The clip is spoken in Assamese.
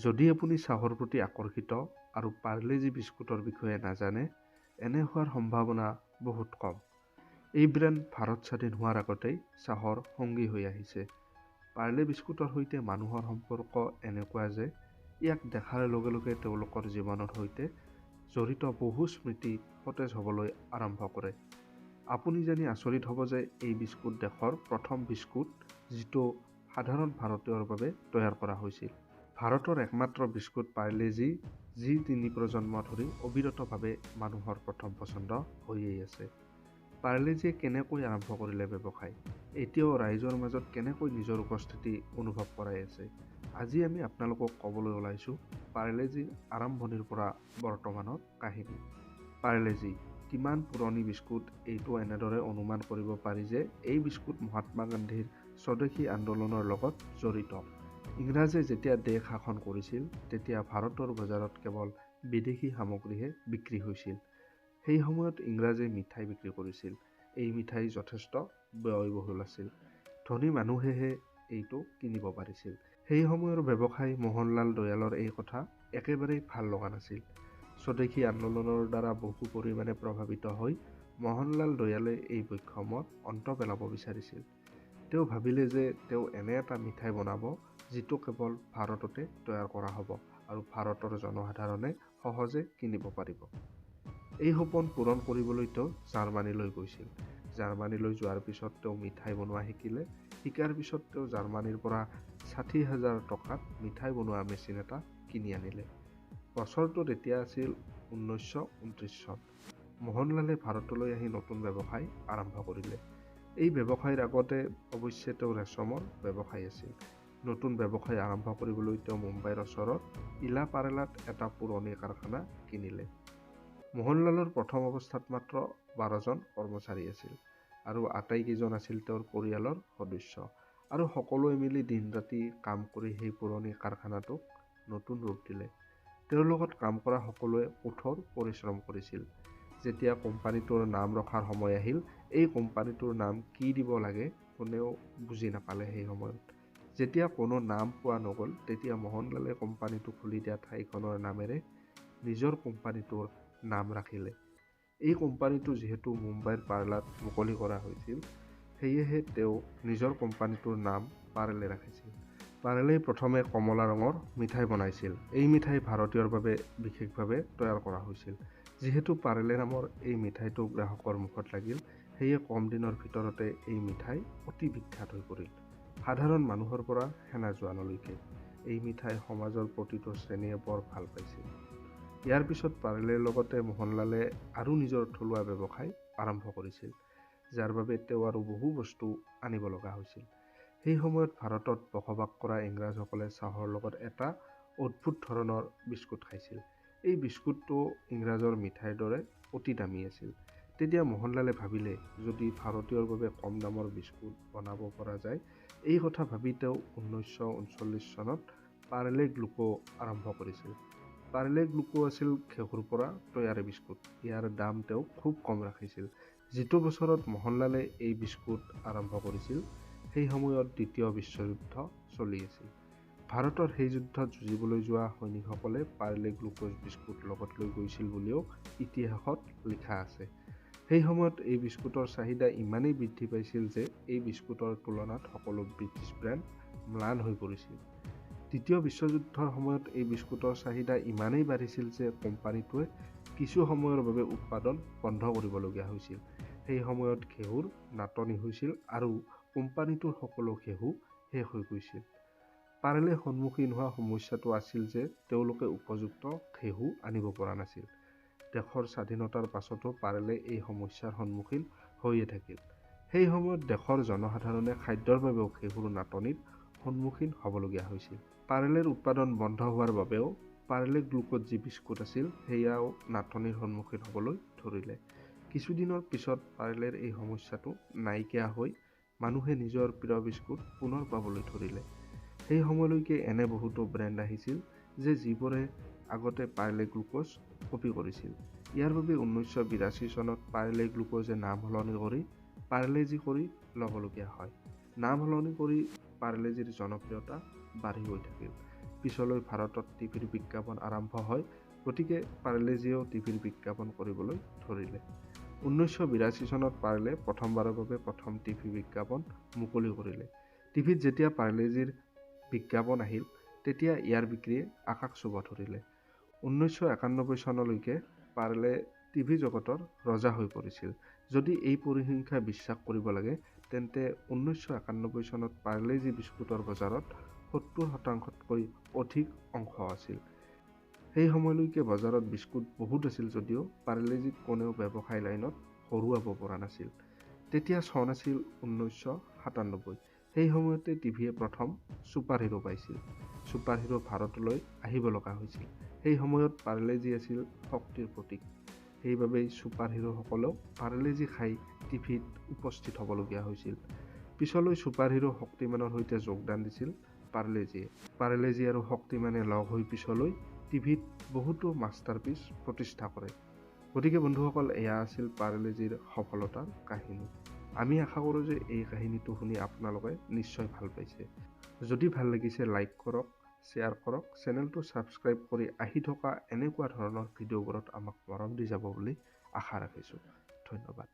যদি আপুনি চাহৰ প্ৰতি আকৰ্ষিত আৰু পাৰ্লেজি বিস্কুটৰ বিষয়ে নাজানে, এনে হোৱাৰ সম্ভাৱনা বহুত কম। এই ব্ৰেণ্ড ভাৰত স্বাধীন হোৱাৰ আগতেই চাহৰ সংগী হৈ আহিছে। পাৰ্লে বিস্কুটৰ সৈতে মানুহৰ সম্পৰ্ক এনেকুৱা যে ইয়াক দেখাৰ লগে লগে তেওঁলোকৰ জীৱনৰ সৈতে জড়িত বহু স্মৃতি সতেজ হ'বলৈ আৰম্ভ কৰে। আপুনি জানি আচৰিত হ'ব যে এই বিস্কুট দেশৰ প্ৰথম বিস্কুট যিটো সাধাৰণ ভাৰতীয়ৰ বাবে তৈয়াৰ কৰা হৈছিল। ভাৰতৰ একমাত্ৰ বিস্কুট পাৰ্লেজি, যি ৩ প্ৰজন্ম ধৰি অবিৰতভাৱে মানুহৰ প্ৰথম পছন্দ হৈয়েই আছে। পাৰ্লেজিয়ে কেনেকৈ আৰম্ভ কৰিলে ব্যৱসায়, এতিয়াও ৰাইজৰ মাজত কেনেকৈ নিজৰ উপস্থিতি অনুভৱ কৰাই আছে, আজি আমি আপোনালোকক ক'বলৈ ওলাইছোঁ পাৰ্লেজিৰ আৰম্ভণিৰ পৰা বৰ্তমানৰ কাহিনী। পাৰ্লেজি কিমান পুৰণি বিস্কুট, এইটো এনেদৰে অনুমান কৰিব পাৰি যে এই বিস্কুট মহাত্মা গান্ধীৰ স্বদেশী আন্দোলনৰ লগত জড়িত। ইংৰাজে যেতিয়া দেশ শাসন কৰিছিল তেতিয়া ভাৰতৰ বজাৰত কেৱল বিদেশী সামগ্ৰীহে বিক্ৰী হৈছিল। সেই সময়ত ইংৰাজে মিঠাই বিক্ৰী কৰিছিল। এই মিঠাই যথেষ্ট ব্যয়বহুল আছিল। ধনী মানুহেহে এইটো কিনিব পাৰিছিল। সেই সময়ৰ ব্যৱসায়ী মোহনলাল দয়ালৰ এই কথা একেবাৰেই ভাল লগা নাছিল। স্বদেশী আন্দোলনৰ দ্বাৰা বহু পৰিমাণে প্ৰভাৱিত হৈ মোহনলাল দয়ালে এই বৈষম্যৰ অন্ত পেলাব বিচাৰিছিল। তেওঁ ভাবিলে যে তেওঁ এনে এটা মিঠাই বনাব যিটো কেৱল ভাৰততে তৈয়াৰ কৰা হ'ব আৰু ভাৰতৰ জনসাধাৰণে সহজে কিনিব পাৰিব। এই সপোন পূৰণ কৰিবলৈ তেওঁ জাৰ্মানীলৈ গৈছিল। জাৰ্মানীলৈ যোৱাৰ পিছত তেওঁ মিঠাই বনোৱা শিকিলে। শিকাৰ পিছত তেওঁ জাৰ্মানীৰ পৰা ৬০,০০০ টকাত মিঠাই বনোৱা মেচিন এটা কিনি আনিলে। বছৰটো তেতিয়া আছিল ১৯২৯ চন। মোহনলালে ভাৰতলৈ আহি নতুন ব্যৱসায় আৰম্ভ কৰিলে। এই ব্যৱসায়ৰ আগতে অৱশ্যে তেওঁ ৰেচমৰ ব্যৱসায় আছিল। নতুন ব্যৱসায় আৰম্ভ কৰিবলৈ তেওঁ মুম্বাইৰ ওচৰত ইলাপাৰেলাত এটা পুৰণি কাৰখানা কিনিলে। মোহনলালৰ প্ৰথম অৱস্থাত মাত্ৰ ১২ জন কৰ্মচাৰী আছিল আৰু আটাইকেইজন আছিল তেওঁৰ পৰিয়ালৰ সদস্য, আৰু সকলোৱে মিলি দিন-ৰাতি কাম কৰি সেই পুৰণি কাৰখানাটোক নতুন ৰূপ দিলে। তেওঁৰ লগত কাম কৰা সকলোৱে কঠোৰ পৰিশ্ৰম কৰিছিল। যেতিয়া কোম্পানীটোৰ নাম ৰখাৰ সময় আহিল, এই কোম্পানীটোৰ নাম কি দিব লাগে কোনেও বুজি নাপালে। সেই সময়ত যেতিয়া কোনো নাম পোৱা নগ'ল, তেতিয়া মোহনলালে কোম্পানীটো খুলি দিয়া ঠাইখনৰ নামেৰে নিজৰ কোম্পানীটোৰ নাম ৰাখিলে। এই কোম্পানীটো যিহেতু মুম্বাইৰ পাৰ্লাত মুকলি কৰা হৈছিল, সেয়েহে তেওঁ নিজৰ কোম্পানীটোৰ নাম পাৰ্লে ৰাখিছিল। পাৰ্লেই প্ৰথমে কমলা ৰঙৰ মিঠাই বনাইছিল। এই মিঠাই ভাৰতীয়ৰ বাবে বিশেষভাৱে তৈয়াৰ কৰা হৈছিল। যিহেতু পাৰ্লে নামৰ এই মিঠাইটো গ্ৰাহকৰ মুখত লাগিল, সেয়ে কম দিনৰ ভিতৰতে এই মিঠাই অতি বিখ্যাত হৈ পৰিল। সাধাৰণ মানুহৰ পৰা সেনা জোৱানলৈকে এই মিঠাই সমাজৰ প্ৰতিটো শ্ৰেণীয়ে বৰ ভাল পাইছিল। ইয়াৰ পিছত পাৰ্লেৰ লগতে মোহনলালে আৰু নিজৰ থলুৱা ব্যৱসায় আৰম্ভ কৰিছিল, যাৰ বাবে তেওঁ আৰু বহু বস্তু আনিব লগা হৈছিল। সেই সময়ত ভাৰতত বসবাস কৰা ইংৰাজসকলে চাহৰ লগত এটা অদ্ভুত ধৰণৰ বিস্কুট খাইছিল। এই বিস্কুটটো ইংৰাজৰ মিঠাইৰ দৰে অতি দামী আছিল। তেতিয়া মোহনলালে ভাবিলে, যদি ভাৰতীয়ৰ বাবে কম দামৰ বিস্কুট বনাব পৰা যায়। এই কথা ভাবি তেওঁ ১৯৩৯ চনত পাৰ্লে গ্লুকো আৰম্ভ কৰিছিল। পাৰ্লে গ্লুকো আছিল ঘেঁহুৰ পৰা তৈয়াৰী বিস্কুট। ইয়াৰ দাম তেওঁ খুব কম ৰাখিছিল। যিটো বছৰত মোহনলালে এই বিস্কুট আৰম্ভ কৰিছিল, সেই সময়ত দ্বিতীয় বিশ্বযুদ্ধ চলি আছিল। ভাৰতৰ সেই যুদ্ধত যুঁজিবলৈ যোৱা সৈনিকসকলে পাৰ্লে গ্লুকোজ বিস্কুট লগত লৈ গৈছিল বুলিও ইতিহাসত লিখা আছে। সেই সময়ত এই বিস্কুটৰ চাহিদা ইমানেই বৃদ্ধি পাইছিল যে এই বিস্কুটৰ তুলনাত সকলো ব্ৰিটিছ ব্ৰেণ্ড ম্লান হৈ পৰিছিল। দ্বিতীয় বিশ্বযুদ্ধৰ সময়ত এই বিস্কুটৰ চাহিদা ইমানেই বাঢ়িছিল যে কোম্পানীটোৱে কিছু সময়ৰ বাবে উৎপাদন বন্ধ কৰিবলগীয়া হৈছিল। সেই সময়ত ঘেঁহুৰ নাটনি হৈছিল আৰু কোম্পানীটোৰ সকলো ঘেঁহু শেষ হৈ গৈছিল। পাৰ্লে সন্মুখীন হোৱা সমস্যাটো আছিল যে তেওঁলোকে উপযুক্ত ঘেঁহু আনিব পৰা নাছিল। দেশৰ স্বাধীনতাৰ পাছতো পাৰ্লে এই সমস্যাৰ সন্মুখীন হৈয়ে থাকিল। সেই সময়ত দেশৰ জনসাধাৰণে খাদ্যৰ বাবেও ঘেঁহুৰ নাটনিৰ সন্মুখীন হ'বলগীয়া হৈছিল। পাৰ্লেৰ উৎপাদন বন্ধ হোৱাৰ বাবেও পাৰ্লে গ্লুকোজ যি বিস্কুট আছিল, সেয়াও নাটনিৰ সন্মুখীন হ'বলৈ ধৰিলে। কিছুদিনৰ পিছত পাৰ্লেৰ এই সমস্যাটো নাইকিয়া হৈ মানুহে নিজৰ প্ৰিয় বিস্কুট পুনৰ পাবলৈ ধৰিলে। সেই সময়লৈকে এনে বহুতো ব্ৰেণ্ড আহিছিল যে যিবোৰে আগতে পাৰ্লে গ্লুকোজ কপি কৰিছিল। ইয়াৰ বাবে ১৯৮২ চনত পাৰ্লে গ্লুকোজে নাম সলনি কৰি পাৰ্লেজি কৰি ল'বলগীয়া হয়। নাম সলনি কৰি পাৰ্লেজিৰ জনপ্ৰিয়তা বাঢ়ি গৈ থাকিল। পিছলৈ ভাৰতত টিভিৰ বিজ্ঞাপন আৰম্ভ হয়, গতিকে পাৰ্লেজিয়েও টিভিৰ বিজ্ঞাপন কৰিবলৈ ধৰিলে। 1982 চনত পাৰ্লে প্ৰথমবাৰৰ বাবে প্ৰথম টিভি বিজ্ঞাপন মুকলি কৰিলে। টিভিত যেতিয়া পাৰ্লেজিৰ বিজ্ঞাপন আহিল, তেতিয়া ইয়াৰ বিক্ৰীয়ে আকাশ চুব ধৰিলে। 1991 চনলৈকে পাৰ্লে টিভি জগতৰ ৰজা হৈ পৰিছিল। যদি এই পৰিসংখ্যা বিশ্বাস কৰিব লাগে, তেন্তে 1991 চনত পাৰ্লেজি বিস্কুটৰ বজাৰত 70%তকৈ অধিক অংশ আছিল। সেই সময়লৈকে বজাৰত বিস্কুট বহুত আছিল যদিও পাৰ্লেজিক কোনেও ব্যৱসায় লাইনত হৰুৱাব পৰা নাছিল। তেতিয়া চন আছিল 1997। সেই সময়তে টিভিয়ে প্ৰথম ছুপাৰ হিৰো পাইছিল। ছুপাৰ হিৰো ভাৰতলৈ আহিব লগা হৈছিল। সেই সময়ত পাৰ্লেজি আছিল শক্তিৰ প্ৰতীক। সেইবাবেই ছুপাৰ হিৰোসকলেও পাৰ্লেজি খাই টিভিত উপস্থিত হ'বলগীয়া হৈছিল। পিছলৈ ছুপাৰ হিৰো শক্তিমানৰ সৈতে যোগদান দিছিল পাৰ্লেজিয়ে। পাৰ্লেজি আৰু শক্তিমানে লগ হৈ পিছলৈ টিভিত বহুতো মাষ্টাৰপিচ প্ৰতিষ্ঠা কৰে। গতিকে বন্ধুসকল, এয়া আছিল পাৰ্লেজিৰ সফলতাৰ কাহিনী। আমি আশা কৰোঁ যে এই কাহিনীটো শুনি আপোনালোকে নিশ্চয় ভাল পাইছে। যদি ভাল লাগিছে লাইক কৰক, শ্বেয়াৰ কৰক, চেনেলটো ছাবস্ক্ৰাইব কৰি আহি থকা এনেকুৱা ধৰণৰ ভিডিঅ'বোৰত আমাক মৰম দি যাব বুলি আশা ৰাখিছোঁ। ধন্যবাদ।